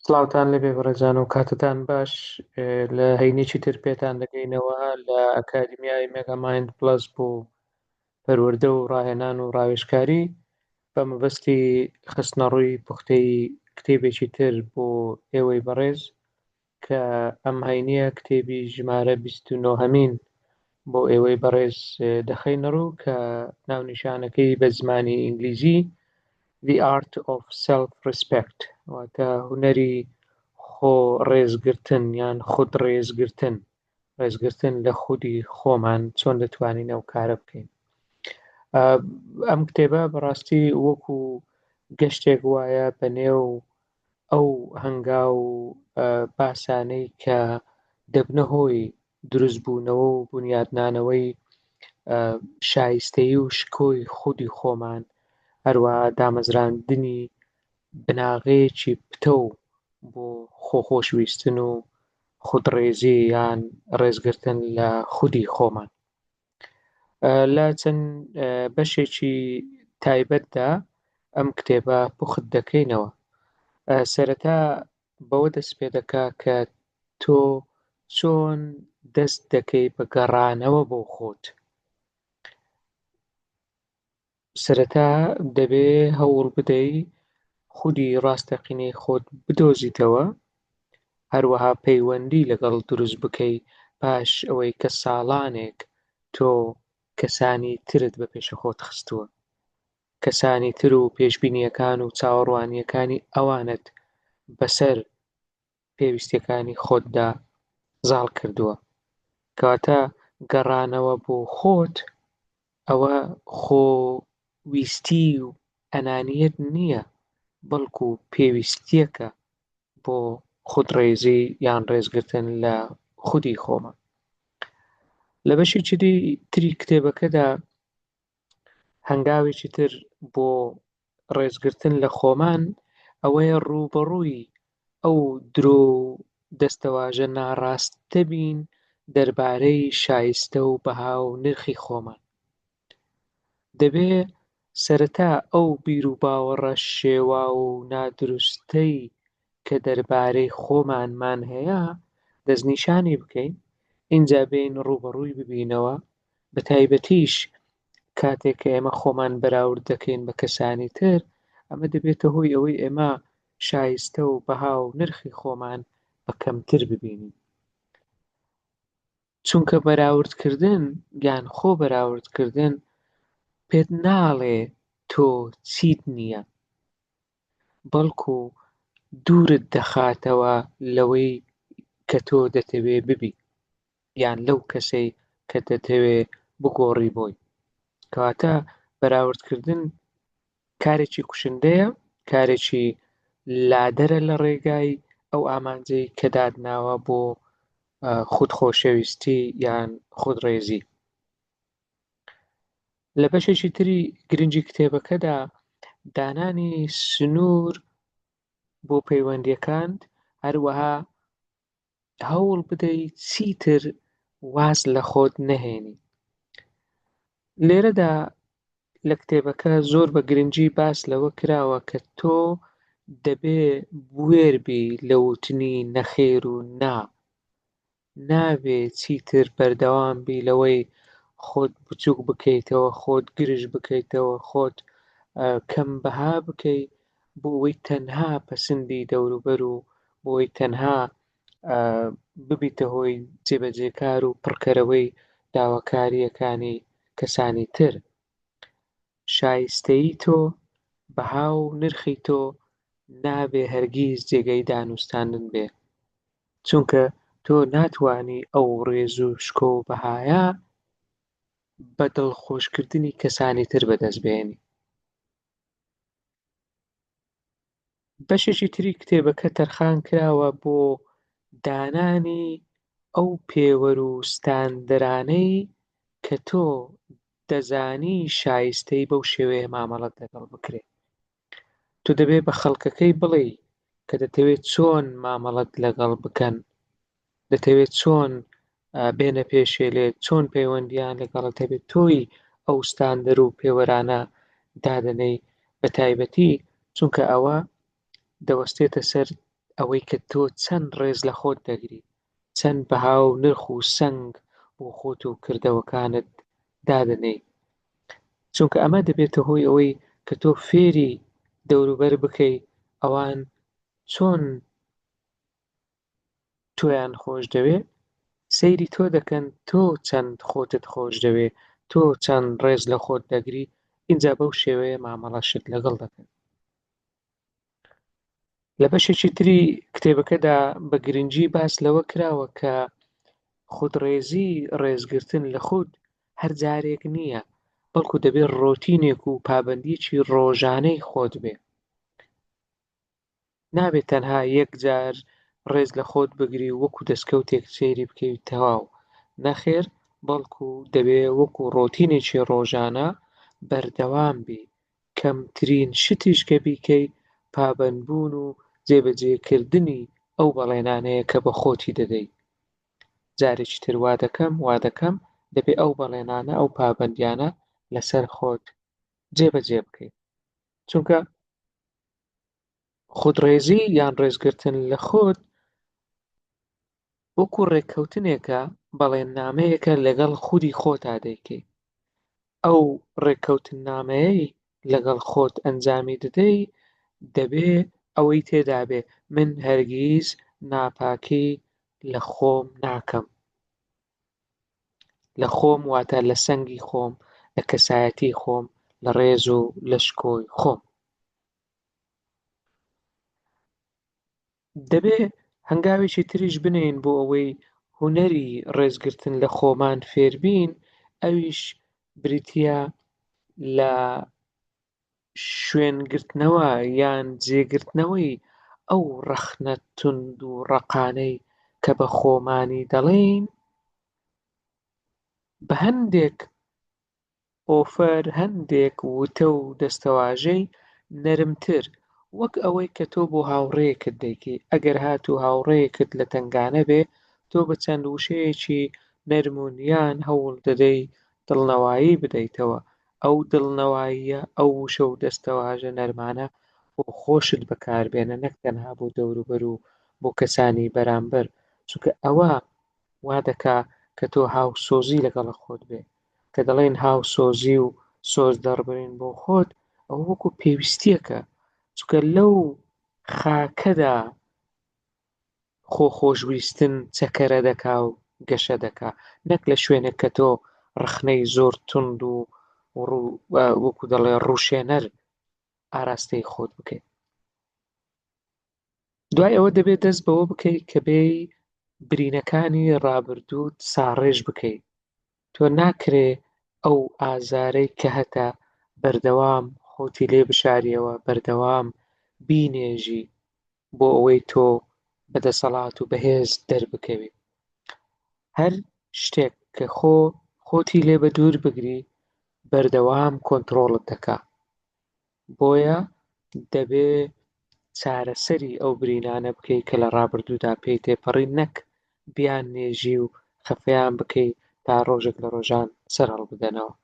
سڵاوتان لەبێ بەڕێزان و کاتتان باش. لە هەینێکی تر پێتان دەگەینەوە لە ئەکادمیای مێگامایند پلەس بۆ پەروەردە و ڕاهێنان و ڕاوێژکاری بە مەبەستی خستنەڕووی پوختەی کتێبێکی تر بۆ ئێوەی بەڕێز کە ئەم هەینیە کتێبی ژمارە 29هەمین بۆ ئێوەی بەڕێز دەخەینەڕوو کە ناونیشانەکەی بە زمانی ئینگلیزی The Art of Self-Respect واتە هونەری خۆ ڕێزگرتن یان خود ڕێزگرتن لە خودی خۆمان چۆن دەتوانین ئەو کارە بکەین. ئەم کتێبە بەڕاستی وەکو گەشتێک وایە بەنێو ئەو هەنگاو و باسانەی کە دەبنە هۆی دروستبوونەوە و بنیادنانەوەی شایستەیی و شکۆی خودی خۆمان، هەروەها دامەزراندنی بناغەیەکی پتە و بۆ خۆخۆشویستن و خودڕێزی یان ڕێزگرتن لە خودی خۆمان. لە چەند بەشێکی تایبەتدا ئەم کتێبە پوخت دەکەینەوە. سەرەتا بەوە دەست پێ دەکا کە تۆ چۆن دەست دەکەی بە گەڕانەوە بۆ خۆت. سەرەتا دەبێ هەوڵ بدەی خودی ڕاستەقینەی خۆت بدۆزیتەوە، هەروەها پەیوەندی لەگەڵ دروست بکەی پاش ئەوەی کە ساڵانێک تۆ کەسانی ترت بە پێشە خۆت خستووە، کەسانی تر و پێشبینیەکان و چاوەڕوانیەکانی ئەوانت بەسەر پێویستیەکانی خۆتدا زاڵ کردووە. کەواتە گەڕانەوە بۆ خۆت ئەوە خۆویستی و ئەنانیەت نییە، بەڵکو پێویستیەکە بۆ خودڕێزی یان ڕێزگرتن لە خودی خۆمان. لە بەشێکی تری کتێبەکەدا هەنگاوێکی تر بۆ ڕێزگرتن لە خۆمان ئەوەیە ڕووبەڕووی ئەو درۆ و دەستەواژە ناڕاستە بین دەربارەی شایستە و بەها و نرخی خۆمان. دەبێ سەرەتا ئەو بیر و باوەڕە شێوا و نادروستەی کە دەربارەی خۆمانمان هەیە دەستنیشانی بکەین، ئینجا بین ڕووبەڕووی ببینەوە، بە تایبەتیش کاتێک کە ئێمە خۆمان بەراورد دەکەین بە کەسانی تر، ئەمە دەبێتە هۆی ئەوەی ئێمە شایستە و بەها و نرخی خۆمان بە کەمتر ببینین. چونکە بەراوردکردن یان خۆ بەراوردکردن پێت ناڵێ تۆ چیت نییە، بەڵکو دوورت دەخاتەوە لەوەی کە تۆ دەتەوێ ببی یان لەو کەسەی کە دەتەوێ بگۆڕی بۆی. کەواتە بەراوردکردن کارێکی کوشندەیە، کارێکی لادەرە لە ڕێگای ئەو ئامانجەی کە دادناوە بۆ خودخۆشەویستی یان خودڕێزی. لە بەشێکی تری گرنگی کتێبەکەدا دانانی سنوور بۆ پەیوەندیەکانت، هەروەها هەوڵ بدەی چیتر واز لە خۆت نەهێنی. لێرەدا لە کتێبەکە زۆر بە گرنگی باس لەوە کراوە کە تۆ دەبێ بوێربی لە وتنی نەخێر و نابێ چیتر بەردەوام بی لەوەی خۆت بچووک بکەیتەوە، خۆت گرژ بکەیتەوە، خۆت کەم بەها بکەی بۆ ئەوەی تەنها پەسەندی دەوروبەر و بۆی تەنها ببیتە هۆی جێبەجێکار و پڕکەرەوەی داواکاریەکانی کەسانی تر. شایستەیی تۆ، بەها و نرخی تۆ نابێ هەرگیز جێگەی دانوستاندن بێ، چونکە تۆ ناتوانی ئەو ڕێز و شکۆ و بەهایە بە دڵخۆشکردنی کەسانی تر بەدەست بێنی. بەشێکی تری کتێبەکە تەرخان کراوە بۆ دانانی ئەو پێوەر و ستاندەرانەی کە تۆ دەزانی شایستەی بەو شێوەیە مامەڵەت لەگەڵ بکرێ. تۆ دەبێ بە خەڵکەکەی بڵێ کە دەتەوێت چۆن مامەڵەت لەگەڵ بکەن، دەتەوێت چۆن بێنە پێشێلێت، چۆن پەیوەندیان لەگەڵت هەبێت، تۆی ئەو ستاندەر و پێوەرانە دادەنەی، بە تایبەتی چونکە ئەوە دەوەستێتە سەر ئەوەی کە تۆ چەند ڕێز لە خۆت دەگری، چەند بەهاو نرخ و سەنگ بۆ خۆت و کردەوەکانت دادەنێی، چونکە ئەمە دەبێتە هۆی ئەوەی کە تۆ فێری دەوروبەر بکەی ئەوان چۆن تۆیان خۆش دەوێ، سەیری تۆ دەکەن تۆ چەند خۆتت خۆش دەوێ، تۆ چەند ڕێز لە خۆت دەگری، ئینجا بەو شێوەیە مامەڵەشت لەگەڵ دەکەن. لە بەشێکی تری کتێبەکەدا بە گرنگی باس لەوە کراوە کە خودڕێزی ڕێزگرتن لە خود هەر جارێک نییە، بەڵکو دەبێت ڕۆتینێک و پابەندیەکی ڕۆژانەی خۆت بێ. نابێت تەنها یەک جار ڕێز لە خۆت بگری و وەکو دەستکەوتێک سەیری بکەیت تەواو، نەخێر، بەڵکو دەبێت وەکو ڕۆتینێکی ڕۆژانە بەردەوام بی، کەمترین شتیش کە بیکەی پابەندبوون و جێبەجێکردنی ئەو بەڵێنانەیە کە بە خۆتی دەدەیت. جارێکی تر وا دەکەم دەبێت ئەو بەڵێنانە ئەو پابەندیانە لەسەر خۆت جێبەجێ بکەیت، چونکە خودڕێزی یان ڕێزگرتن لە خۆت وەکو ڕێککەوتنێکە، بەڵێننامەیەکە لەگەڵ خودی خۆتا دەیکەی. ئەو ڕێککەوتننامەیەی لەگەڵ خۆت ئەنجامی دەدەی دەبێ ئەوەی تێدا بێ من هەرگیز ناپاکی لە خۆم ناکەم. لە خۆم واتە لە سەنگی خۆم، لە کەسایەتی خۆم، لە ڕێز و لەشکۆی خۆم. دەبێ هەنگاوێکی تریش بنێین بۆ ئەوەی هونەری ڕێزگرتن لە خۆمان فێربین، ئەویش بریتیە لە شوێنگرتنەوە یان جێگرتنەوەی ئەو ڕەخنە توند و ڕەقانەی کە بە خۆمانی دەڵێین بە هەندێک ئۆفەر، هەندێک وتە و دەستەواژەی نەرمتر، وەک ئەوەی کە تۆ بۆ هاوڕێیەکت دەیکەی. ئەگەر هاتوو هاوڕێیەکت لە تنگانە بێ، تۆ بە چەند وشەیەکی نەرمونیان هەوڵ دەدەی دڵنەوایی بدەیتەوە. ئەو دڵنەواییە، ئەو وشە و دەستەواژە نەرمانە بۆ خۆشت بەکاربێنە، نەک تەنها بۆ دەوروبەر و بۆ کەسانی بەرامبەر، چونکە ئەوە وا دەکا کە تۆ هاوسۆزی لەگەڵ خۆت بێ. کە دەڵێن هاوسۆزی و سۆز دەڕبرین بۆ خۆت، ئەوە وەکو پێویستیەکە، چونکە لەو خاکەدا خۆشویستن چەکەرە دەکا و گەشە دەکا، نەک لە شوێنێک کە تۆ ڕخنەی زۆر توند و وەکو دەڵێ ڕووشێنەر ئاراستەی خۆت بکەیت. دوای ئەوە دەبێت دەست بەوە بکەیت کە بێی برینەکانی ڕابردووت ساڕێژ بکەیت. تۆ ناکرێ ئەو ئازارەی کە هەتە بەردەوام خۆتی لێ بشاریەوە، بەردەوام بینێژی بۆ ئەوەی تۆ بەدەسەڵات و بەهێز دەربکەوی. هەر شتێک کە خۆتی لێ بە دوور بگری بەردەوام کۆنتڕۆڵت دەکا. بۆیە دەبێ چارەسەری ئەو برینانە بکەی کە لە ڕابردوودا پێی تێپەڕی، نەک بیان نێژی و خەفەیان بکەی تا ڕۆژێک لە ڕۆژان سەر هەڵبدەنەوە،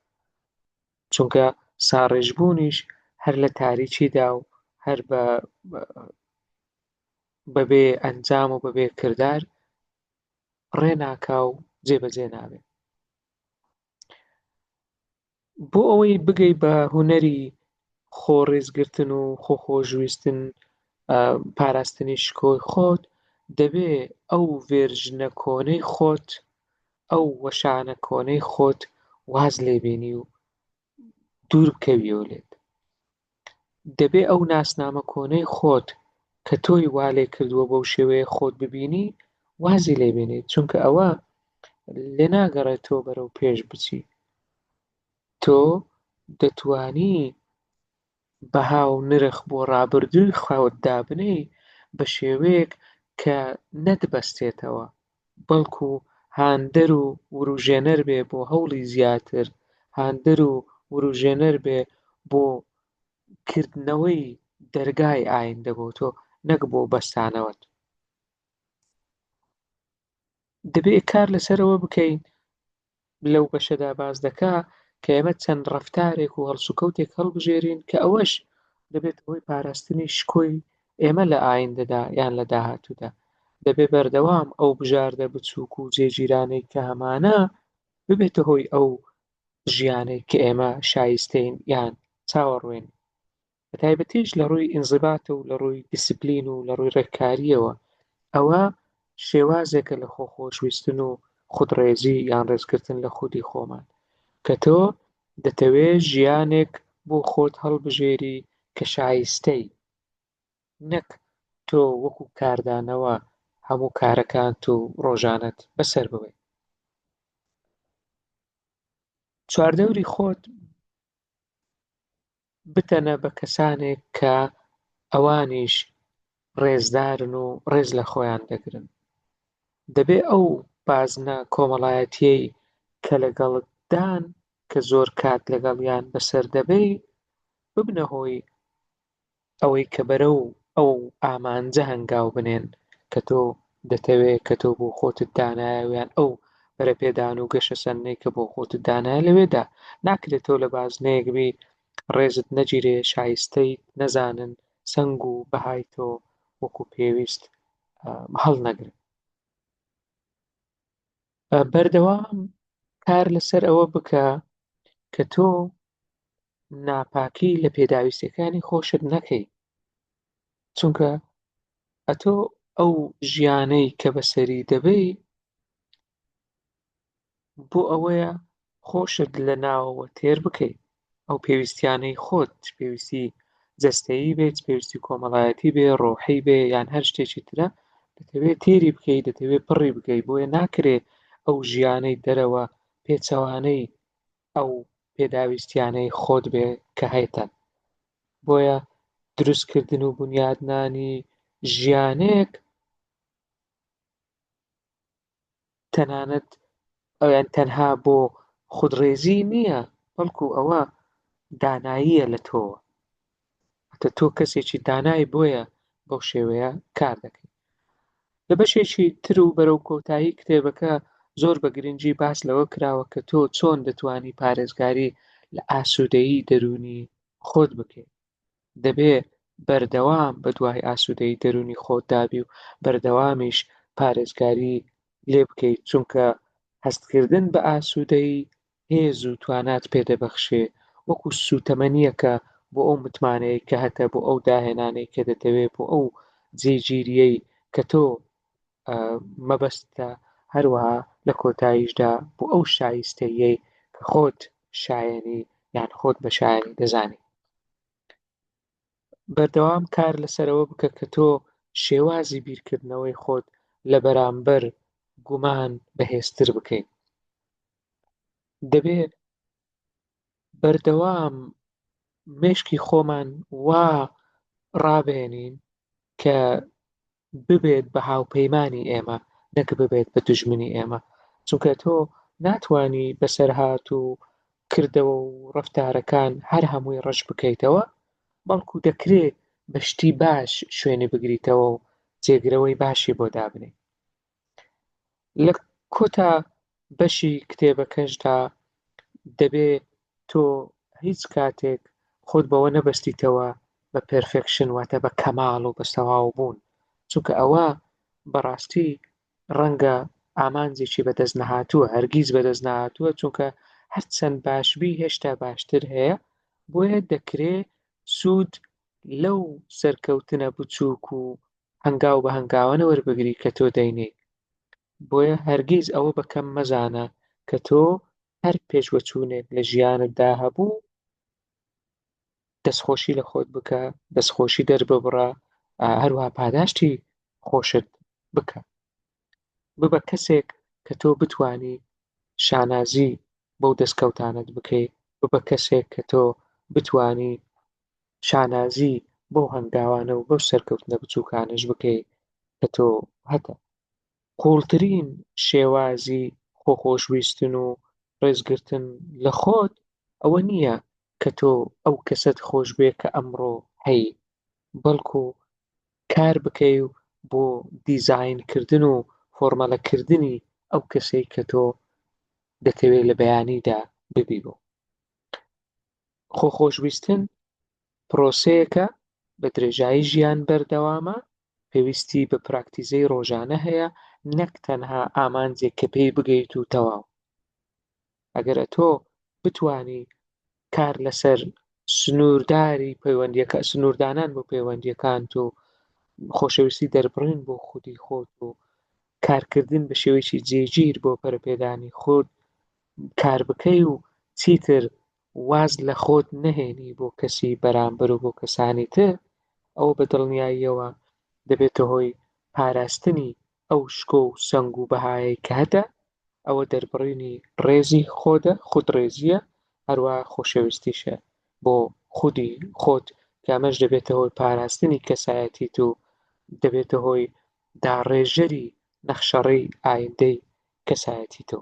چونکە ساڕێژبوونیش هەر لە تاریکیدا و هەر بەبێ ئەنجام و بەبێ کردار ڕێناکا و جێبەجێ نابێ. بۆ ئەوەی بگەی بە هونەری خۆڕێزگرتن و خۆشویستن، پاراستنی شکۆی خۆت، دەبێ ئەو ڤێرژنە کۆنەی خۆت، ئەو وەشانە کۆنەی خۆت واز لێبێنی و دوور بکەویەوە لێت. دەبێ ئەو ناسنامە کۆنەی خۆت کە تۆی وا لێ کردووە بەو شێوەیە خۆت ببینی وازی لێبێنیت، چونکە ئەوە لێ ناگەڕێتەوە بەرەو پێش بچی. تۆ دەتوانی بەهاو نرخ بۆ ڕابردووی خەوت دابنێی بە شێوەیەک کە نەتبەستێتەوە، بەڵکو هاندەر و وروژێنەر بێ بۆ هەوڵی زیاتر، هاندەر و وروژێنەر بێ بۆ کردنەوەی دەرگای ئایندە بۆ تۆ، نەک بۆ بەستانەوەت. دەبێ کار لەسەرەوە بکەین لەو بەشەدا باز دەکا کە ئێمە چەند ڕەفتارێک و هەڵسوکەوتێک هەڵبژێرین کە ئەوەش دەبێت ئەوەی پاراستنی شکۆی ئێمە لە ئایندەدا یان لە داهاتوودا دەبێ بەردەوام ئەو بژاردە بچووک و جێگیرانەی کە هەمانە ببێتە هۆی ئەو ژیانەی کە ئێمە شایستەین یان چاوەڕوێن بە تایبەتیش لە ڕووی ئینزیباتە و لە ڕووی دیسیپلین و لە ڕووی ڕێککاریەوە ئەوە شێوازێکە لە خۆشویستن و خودڕێزی یان ڕێزگرتن لە خودی خۆمان کە تۆ دەتەوێت ژیانێک بۆ خۆت هەڵبژێری کە شایستەی نەک تۆ وەکو کاردانەوە هەموو کارەکانت و ڕۆژانەت بەسەر ببەیت چواردەوری خۆت بتەنە بە کەسانێک کە ئەوانیش ڕێزدارن و ڕێز لە خۆیان دەگرن دەبێ ئەو بازنە کۆمەڵایەتیەی کە لەگەڵتدان کە زۆر کات لەگەڵیان بەسەر دەبەی ببنە هۆی ئەوەی کە بەرەو ئەو ئامانجە هەنگاو بنێن کە تۆ دەتەوێت کە تۆ بۆ خۆتت دانایەویان ئەو بەرەپێدان و گەشە سەرنەی کە بۆ خۆتت دانایە لەوێدا ناکرێت تۆ لە بازنەیەک بی ڕێزت نەگیرێ شایستەیت نەزانن سەنگ و بەهای تۆ وەکو پێویست هەڵ نەگرن بەردەوام کار لەسەر ئەوە بکە کە تۆ ناپاکی لە پێداویستەکانی خۆشت نەکەی چونکە ئەتۆ ئەو ژیانەی کە بەسەری دەبەی بۆ ئەوەیە خۆشت لە ناوەوە تێر بکەیت ئەو پێویستیانەی خۆت پێویستی جەستەیی بێت پێویستی کۆمەڵایەتی بێ ڕۆحی بێ یان هەر شتێکی ترە دەتەوێت تێری بکەیت دەتەوێت پڕی بکەیت بۆیە ناکرێت ئەو ژیانەی دەرەوە پێچەوانەی ئەو پێداویستیانەی خۆت بێ کە هەیەتەن بۆیە دروستکردن و بنیادنانی ژیانێک تەنانەت ئەویان تەنها بۆ خودڕێزی نییە بەڵکو ئەوە داناییە لە تۆوە ئەتە تۆ کەسێکی دانای بۆیە بەو شێوەیە کار دەکەی لە بەشێکی تر و بەرەو کۆتایی کتێبەکە زۆر بە گرنگی باس لەوە کراوە کە تۆ چۆن دەتوانی پارێزگاری لە ئاسوودەیی دەرونی خۆت بکەیت دەبێ بەردەوام بە دوای ئاسوودەیی دەرونی خۆت دابی و بەردەوامیش پارێزگاری لێ بکەیت چونکە هەستکردن بە ئاسوودەیی هێز و توانات پێدەبەخشێ وەکو سوتەمەنیەکە بۆ ئەو متمانەیە کە هەتە بۆ ئەو داهێنانەی کە دەتەوێت بۆ ئەو جێگیریەی کە تۆ مەبەستە هەروەها لە کۆتاییشدا بۆ ئەو شایستەیەی کە خۆت شایەنی یان خۆت بە شایەنی دەزانی بەردەوام کار لەسەرەوە بکە کە تۆ شێوازی بیرکردنەوەی خۆت لە بەرامبەر گومان بەهێزتر بکەیت دەبێت بەردەوام مێشکی خۆمان وا ڕابێنین کە ببێت بە هاوپەیمانی ئێمە نەک ببێت بە دوژمنی ئێمە چونکە تۆ ناتوانی بەسەرهات و کردەوە و ڕەفتارەکان هەر هەمووی ڕەش بکەیتەوە بەڵکو دەکرێت بەشتی باش شوێنی بگریتەوە و جێگرەوەی باشی بۆ دابنێ لە کۆتا بەشی کتێبەکەشدا دەبێ تۆ هیچ کاتێک خۆت بەوە نەبەستیتەوە بە پێرفێکشن واتە بە کەماڵ و بە سەواو بوون چونکە ئەوە بەڕاستی ڕەنگە ئامانجێکی بەدەست نەهاتووە هەرگیز بەدەست نەهاتووە چونکە هەرچەند باشبی هێشتا باشتر هەیە بۆیە دەکرێت سوود لەو سەرکەوتنە بچووک و هەنگاو بە هەنگاوانە وەربگری کە تۆ دەینێ بۆیە هەرگیز ئەوە بەکەم مەزانە کە تۆ هەر پێشوەچوونێک لە ژیانتدا هەبوو دەستخۆشی لە خۆت بکە دەستخۆشی دەرببڕە هەروەها پاداشتی خۆشت بکە ببە کەسێک کە تۆ بتوانی شانازی بەو دەستکەوتانت بکەیت ببە کەسێک کە تۆ بتوانی شانازی بۆ هەنگاوانە و بەو سەرکەوتنە بچووکانش بکەیت کە تۆ هەتە قوڵترین شێوازی خۆشویستن و ڕێزگرتن لە خۆت ئەوە نییە کە تۆ ئەو کەسەت خۆش بێ کە ئەمڕۆ هەی بەڵکو کار بکەی و بۆ دیزاینکردن و فۆرمەلەکردنی ئەو کەسەی کە تۆ دەتەوێت لە بەیانیدا ببی بۆ خۆشویستن پرۆسەیەکە بە درێژایی ژیان بەردەوامە پێویستی بە پراکتیزەی ڕۆژانە هەیە نەک تەنها ئامانجێک کە پێی بگەیت و تەواو. ئەگەرە تۆ بتوانی کار لەسەر سنوورداری پەیوەندیەکە سنووردانان بۆ پەیوەندیەکانت و خۆشەویستی دەربڕین بۆ خودی خۆت و کارکردن بە شێوەیەکی جێگیر بۆ پەرەپێدانی خۆت کار بکەی و چیتر واز لە خۆت نەهێنی بۆ کەسی بەرامبەر و بۆ کەسانی تر ئەوە بە دڵنیاییەوە دەبێتە هۆی پاراستنی ئەو شکۆ و سەنگ و بەهایەی کە هەتە ئەوە دەربڕینی ڕێزی خۆدە خودڕێزیە هەروەها خۆشەویستیشە بۆ خودی خۆت کە ئەمەش دەبێتە هۆی پاراستنی کەسایەتیت و دەبێتە هۆی داڕێژەری نەخشەڕەی ئایندەی کەسایەتی تۆ.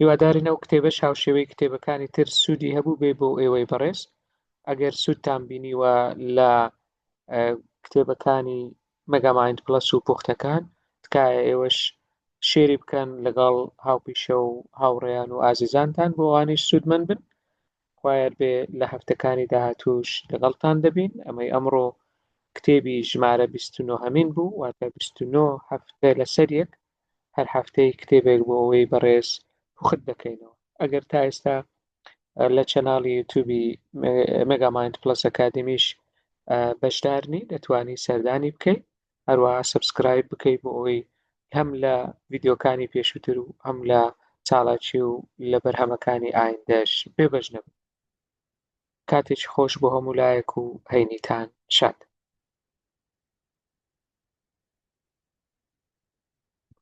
هیوادارین ئەو کتێبەش هاوشێوەی کتێبەکانی تر سوودی هەبوو بێ بۆ ئێوەی بەڕێز. ئەگەر سوودتان بینیوە لە کتێبەکانی مەگامایند پلەس و پوختەکان تکایە ئێوەش شێری بکەن لەگەڵ هاوپیشە و هاوڕێیان و ئازیزانتان بۆ ئەوانیش سوودمەند بن. خوایەر بێ لە هەفتەکانی داهاتووش لەگەڵتان دەبین. ئەمەی ئەمڕۆ کتێبی ژمارە 29 بوو واتە 29 هەفتە لەسەر یەک هەر هەفتەی کتێبێک بۆ ئەوەی بەڕێز پوخت دەکەینەوە. ئەگەر تا ئێستا لە چەناڵی یوتیوبی مێگامایند پلەس ئەکادمیش بەشدارنی دەتوانی سەردانی بکەیت هەروەها سەبسکرایب بکەیت بۆ ئەوەی هەم لە ڤیدیۆکانی پێشووتر و هەم لە چاڵاکی و لە بەرهەمەکانی ئایندەش بێبەش نەبن. کاتێکی خۆش بۆ هەموو لایەک و هەینیتان شاد.